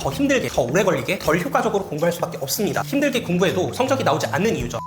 더 힘들게, 더 오래 걸리게, 덜 효과적으로 공부할 수밖에 없습니다. 힘들게 공부해도 성적이 나오지 않는 이유죠.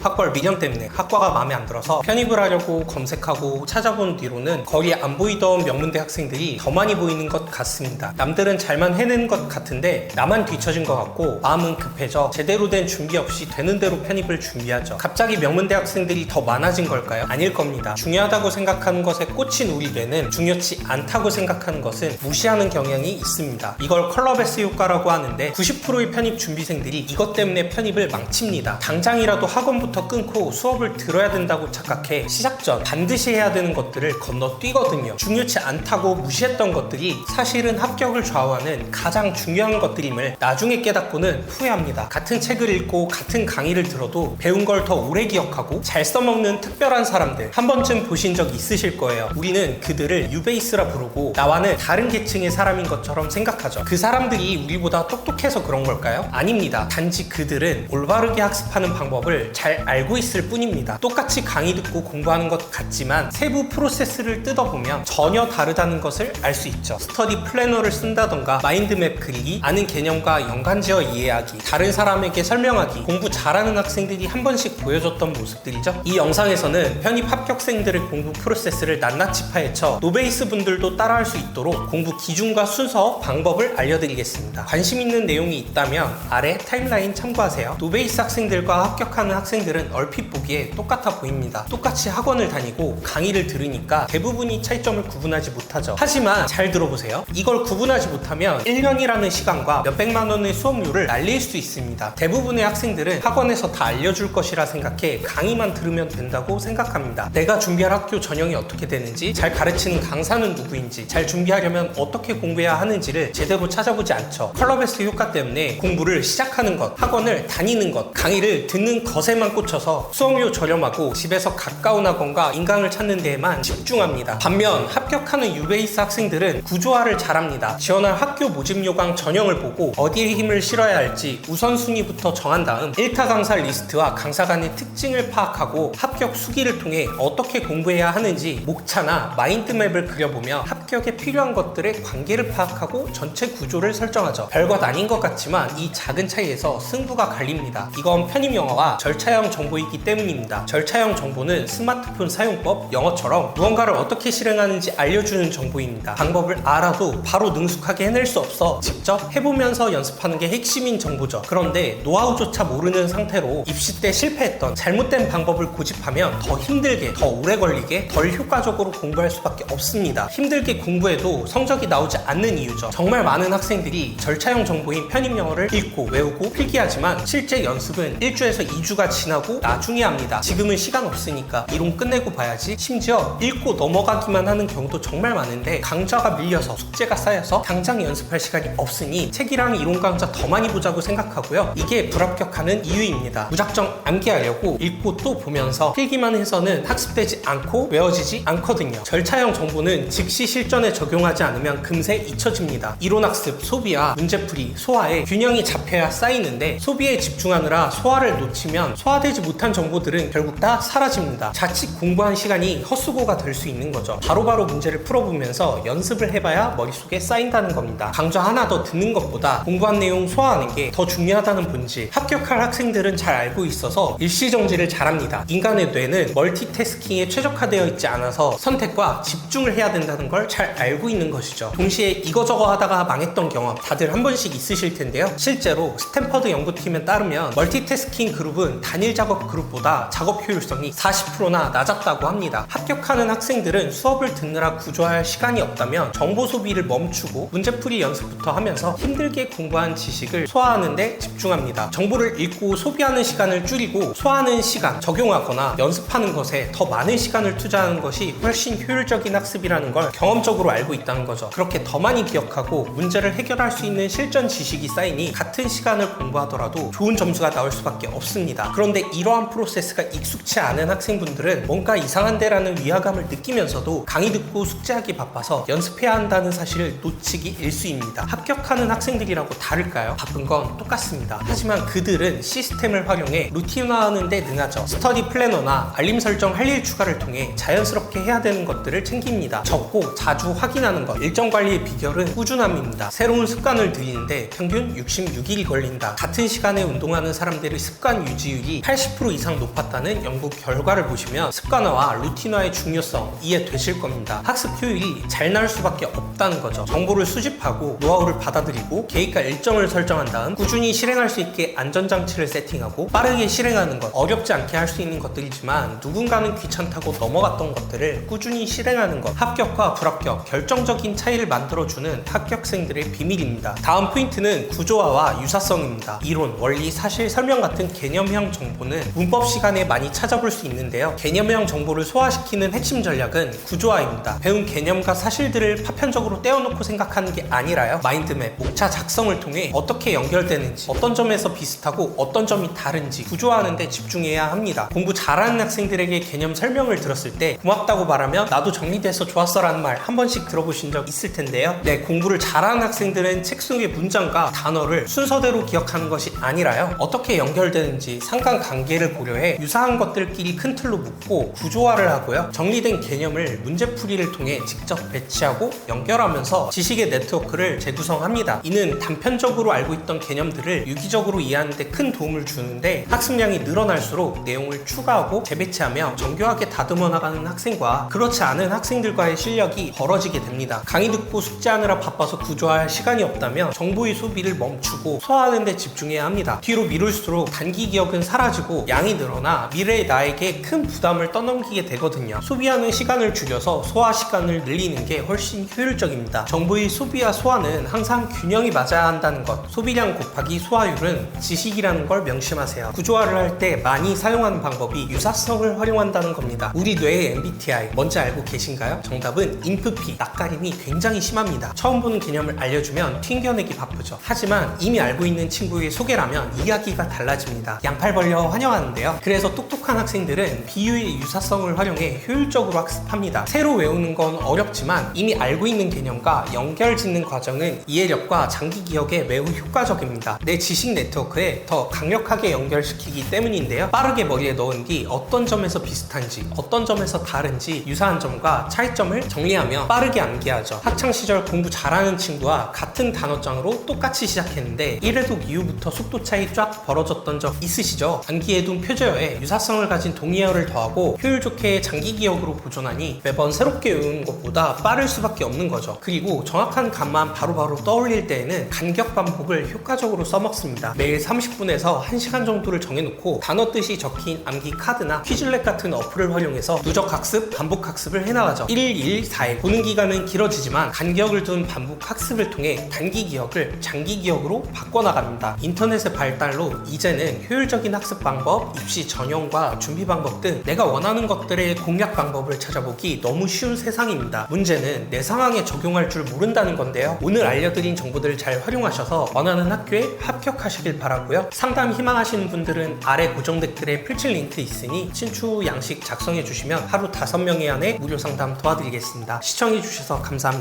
학벌 미련 때문에 학과가 마음에 안 들어서 편입을 하려고 검색하고 찾아본 뒤로는 거리에 안 보이던 명문대 학생들이 더 많이 보이는 것 같습니다. 남들은 잘만 해내는 것 같은데 나만 뒤처진 것 같고 마음은 급해져 제대로 된 준비 없이 되는 대로 편입을 준비하죠. 갑자기 명문대 학생들이 더 많아진 걸까요? 아닐 겁니다. 중요하다고 생각하는 것에 꽂힌 우리 뇌는 중요치 않다고 생각하는 것은 무시하는 경향이 있습니다. 이걸 컬러베스 효과라고 하는데 90%의 편입 준비생들이 이것 때문에 편입을 망칩니다. 당장이라도 학원부터 끊고 수업을 들어야 된다고 착각해 시작 전 반드시 해야 되는 것들을 건너뛰거든요. 중요치 않다고 무시했던 것들이 사실은 합격을 좌우하는 가장 중요한 것들임을 나중에 깨닫고는 후회합니다. 같은 책을 읽고 같은 강의를 들어도 배운 걸 더 오래 기억하고 잘 써먹는 특별한 사람들 한 번쯤 보신 적 있으실 거예요. 우리는 그들을 유베이스라 부르고 나와는 다른 계층의 사람인 것처럼 생각하죠. 그 사람들이 우리보다 똑똑해서 그런 걸까요? 아닙니다. 단지 그들은 올바르게 학습하는 방법을 잘 알고 있을 뿐입니다. 똑같이 강의 듣고 공부하는 것 같지만 세부 프로세스를 뜯어보면 전혀 다르다는 것을 알 수 있죠. 스터디 플래너를 쓴다던가 마인드맵 그리기, 아는 개념과 연관지어 이해하기, 다른 사람에게 설명하기, 공부 잘하는 학생들이 한 번씩 보여줬던 모습들이죠. 이 영상에서는 편입 합격생들의 공부 프로세스를 낱낱이 파헤쳐 노베이스 분들도 따라할 수 있도록 공부 기준과 순서, 방법을 알려드리겠습니다. 관심 있는 내용이 있다면 아래 타임라인 참고하세요. 노베이스 학생들과 합격하는 학생들은 얼핏 보기에 똑같아 보입니다. 똑같이 학원을 다니고 강의를 들으니까 대부분이 차이점을 구분하지 못하죠. 하지만 잘 들어보세요. 이걸 구분하지 못하면 1년이라는 시간과 몇백만 원의 수업료를 날릴 수 있습니다. 대부분의 학생들은 학원에서 다 알려줄 것이라 생각해 강의만 들으면 된다고 생각합니다. 내가 준비할 학교 전형이 어떻게 되는지, 잘 가르치는 강사는 누구인지, 잘 준비하려면 어떻게 공부해야 하는지를 제대로 찾아보지 않죠. 컬러베스 효과 때문에 공부를 시작하는 것, 학원을 다니는 것, 강의를 듣는 것에만 꽂혀서 수업료 저렴하고 집에서 가까운 학원과 인강을 찾는 데에만 집중합니다. 반면 합격하는 유베이스 학생들은 구조화를 잘합니다. 지원할 학교 모집 요강 전형을 보고 어디에 힘을 실어야 할지 우선순위부터 정한 다음 1타 강사 리스트와 강사 간의 특징을 파악하고 합격 수기를 통해 어떻게 공부해야 하는지 목차나 마인드맵을 그려보며 합격에 필요한 것들의 관계를 파악하고 전체 구조를 설정하죠. 별것 아닌 것 같지만 이 작은 차이에서 승부가 갈립니다. 이건 편입 영어와 절차형 정보이기 때문입니다. 절차형 정보는 스마트폰 사용법, 영어처럼 무언가를 어떻게 실행하는지 알려주는 정보입니다. 방법을 알아도 바로 능숙하게 해낼 수 없어 직접 해보면서 연습하는 게 핵심인 정보죠. 그런데 노하우조차 모르는 상태로 입시 때 실패했던 잘못된 방법을 고집하면 더 힘들게, 더 오래 걸리게, 덜 효과적으로 공부할 수밖에 없습니다. 힘들게 공부해도 성적이 나오지 않는 이유죠. 정말 많은 학생들이 절차형 정보인 편입 영어를 읽고 외우고 필기하지만 실제 연습은 1주에서 2주가 지나고 나중에 합니다. 지금은 시간 없으니까 이론 끝내고 봐야지, 심지어 읽고 넘어가기만 하는 경우도 정말 많은데 강좌가 밀려서 숙제가 쌓여서 당장 연습할 시간이 없으니 책이랑 이론 강좌 더 많이 보자고 생각하고요. 이게 불합격하는 이유입니다. 무작정 암기하려고 읽고 또 보면서 필기만 해서는 학습되지 않고 외워지지 않거든요. 절차형 정보는 즉시 실전에 적용하지 않으면 금세 잊혀집니다. 이론학습, 소비와 문제풀이, 소화에 균형이 잡혀야 쌓이는데 소비에 집중하느라 소화를 놓치면 소화되지 못한 정보들은 결국 다 사라집니다. 자칫 공부한 시간이 헛수고가 될 수 있는 거죠. 바로바로 문제를 풀어보면서 연습을 해봐야 머릿속에 쌓인다는 겁니다. 강좌 하나 더 듣는 것보다 공부한 내용 소화하는 게 더 중요하다는 본질, 합격할 학생들은 잘 알고 있어서 일시정지를 잘합니다. 인간의 뇌는 멀티태스킹에 최적화되어 있지 않아서 선택과 집중을 해야 된다는 걸 잘 알고 있는 것이죠. 동시에 이거저거 하다가 망했던 경험 다들 한 번씩 있으실 텐데요. 실제로 스탠퍼드 연구팀에 따르면 멀티태스킹 그룹은 단일 작업 그룹보다 작업 효율성이 40%나 낮았다고 합니다. 합격하는 학생들은 수업을 듣느라 구조할 시간이 없다면 정보 소비를 멈추고 문제풀이 연습부터 하면서 힘들게 공부한 지식을 소화하는 데 집중합니다. 정보를 읽고 소비하는 시간을 줄이고 소화하는 시간, 적용하거나 연습하는 것에 더 많은 시간을 투자하는 것이 훨씬 효율적인 학습이라는 걸 경험적으로 알고 있다는 거죠. 그렇게 더 많이 기억하고 문제를 해결할 수 있는 실전 지식이 쌓이니 같은 시간을 공부하더라도 좋은 점수가 나올 수밖에 없습니다. 그런데 이러한 프로세스가 익숙치 않은 학생분들은 뭔가 이상한데라는 위화감을 느끼면서도 강의 듣고 숙제하기 바빠서 연습해야 한다는 사실을 놓치기 일쑤입니다. 합격하는 학생들이라고 다를까요? 바쁜 건 똑같습니다. 하지만 그들은 시스템을 활용해 루틴화하는 데 능하죠. 스터디 플래너나 알림 설정 할 일 추가를 통해 자연스럽게 해야 되는 것들을 챙깁니다. 적고 자주 확인하는 것. 일정 관리의 비결은 꾸준함입니다. 새로운 습관을 들이는데 평균 66일이 걸린다. 같은 시간에 운동하는 사람들의 습관 유지율이 80% 이상 높았다는 연구 결과를 보시면 습관화와 루틴화의 중요성 이해되실 겁니다. 학습 효율이 잘 나올 수밖에 없다는 거죠. 정보를 수집하고 노하우를 받아들이고 계획과 일정을 설정한 다음 꾸준히 실행할 수 있게 안전장치를 세팅하고 빠르게 실행하는 것. 어렵지 않게 할 수 있는 것들이지만 누군가는 귀찮다고 넘어갔던 것들을 꾸준히 실행하는 것. 합격과 불합격 결정적인 차이를 만들어주는 합격생들의 비밀입니다. 다음 포인트는 구조화와 유사성입니다. 이론, 원리, 사실, 설명 같은 개념형 정보는 문법 시간에 많이 찾아볼 수 있는데요. 개념형 정보를 소화시키는 핵심 전략은 구조화입니다. 배운 개념과 사실들을 파편적으로 떼어놓고 생각하는 게 아니라요. 마인드맵, 목차 작성을 통해 어떻게 연결되는지, 어떤 점에서 비슷하고 어떤 점이 다른지 구조화하는 데 집중해야 합니다. 공부 잘하는 학생들에게 개념 설명을 들었을 때 고맙다고 말하면 나도 정리돼서 좋았어 라는 말 한 번씩 들어보신 적 있을 텐데요. 네, 공부를 잘하는 학생들은 책 속의 문장과 단어를 순서대로 기억하는 것이 아니라요. 어떻게 연결되는지 상관관계를 고려해 유사한 것들끼리 큰 틀로 묶고 구조화를 하고요. 정리된 개념을 문제풀이를 통해 직접 배치하고 연결하면서 지식의 네트워크를 재구성합니다. 이는 단편적으로 알고 있던 개념들을 유기적으로 이해하는 데 큰 도움을 주는데 학습량이 늘어날수록 내용을 추가하고 재배치하며 정교하게 다듬어 나가는 학생과 그렇지 않은 학생들과의 실력이 벌어지게 됩니다. 강의 듣고 숙제하느라 바빠서 구조화할 시간이 없다면 정보의 소비를 멈추고 소화하는 데 집중해야 합니다. 뒤로 미룰수록 단기 기억은 사라지고 양이 늘어나 미래의 나에게 큰 부담을 떠넘기게 되거든요. 소비하는 시간을 줄여서 소화 시간을 늘리는 게 훨씬 효율적입니다. 정보의 소비와 소화는 항상 균형이 맞아야 한다는 것. 소비량 곱하기 소화율은 지식이라는 걸 명심하세요. 구조화를 할 때 많이 사용하는 방법이 유사성을 활용한다는 겁니다. 우리 뇌의 MBTI 뭔지 알고 계신가요? 정답은 인프피, 낯가림이 굉장히 심합니다. 처음 보는 개념을 알려주면 튕겨내기 바쁘죠. 하지만 이미 알고 있는 친구의 소개라면 이야기가 달라집니다. 양팔 벌려 환영하는데요. 그래서 똑똑한 학생들은 비유의 유사성을 활용해 효율적으로 학습합니다. 새로 외우는 건 어렵지만 이미 알고 있는 개념과 연결 짓는 과정은 이해력과 장기 기억에 매우 효과적입니다. 내 지식 네트워크에 더 강력하게 연결시키기 때문인데요. 빠르게 머리에 넣은 뒤 어떤 점에서 비슷한지, 어떤 점에서 다른지 유사한 점과 차이점을 정리하며 빠르게 암기하죠. 학창시절 공부 잘하는 친구와 같은 단어장으로 똑같이 시작했는데 1회독 이후부터 속도 차이 쫙 벌어졌던 적 있으시죠? 암기해둔 표제어에 유사성을 가진 동의어를 더하고 효율 좋게 장기 기억으로 보존하니 매번 새롭게 외우는 것보다 빠를 수밖에 없는 거죠. 그리고 정확한 감만 바로바로 떠올릴 때에는 간격 반복을 효과적으로 써먹습니다. 매일 30분에서 1시간 정도를 정해놓고 단어 뜻이 적힌 암기 카드나 퀴즐렛 같은 어플을 활용해서 누적 학습, 반복 학습을 해나가죠. 1일, 2일, 4일 보는 기간은 길어지지만 간격을 둔 반복 학습을 통해 단기 기억을 장기 기억으로 바꿔나갑니다. 인터넷의 발달로 이제는 효율적인 학습 방법, 입시 전형과 준비 방법 등 내가 원하는 것들의 공략 방법을 찾아보기 너무 쉬운 세상입니다. 문제는 내 상황에 적용할 줄 모른다는 건데요. 오늘 알려드린 정보들을 잘 활용하셔서 원하는 학교에 합격하시길 바라고요. 상담 희망하시는 분들은 아래 고정 댓글에 필칠 링크 있으니 친추 양식 작성해 주시면 하루 5명에 한해 무료 상담 도와드리겠습니다. 시청해 주셔서 감사합니다.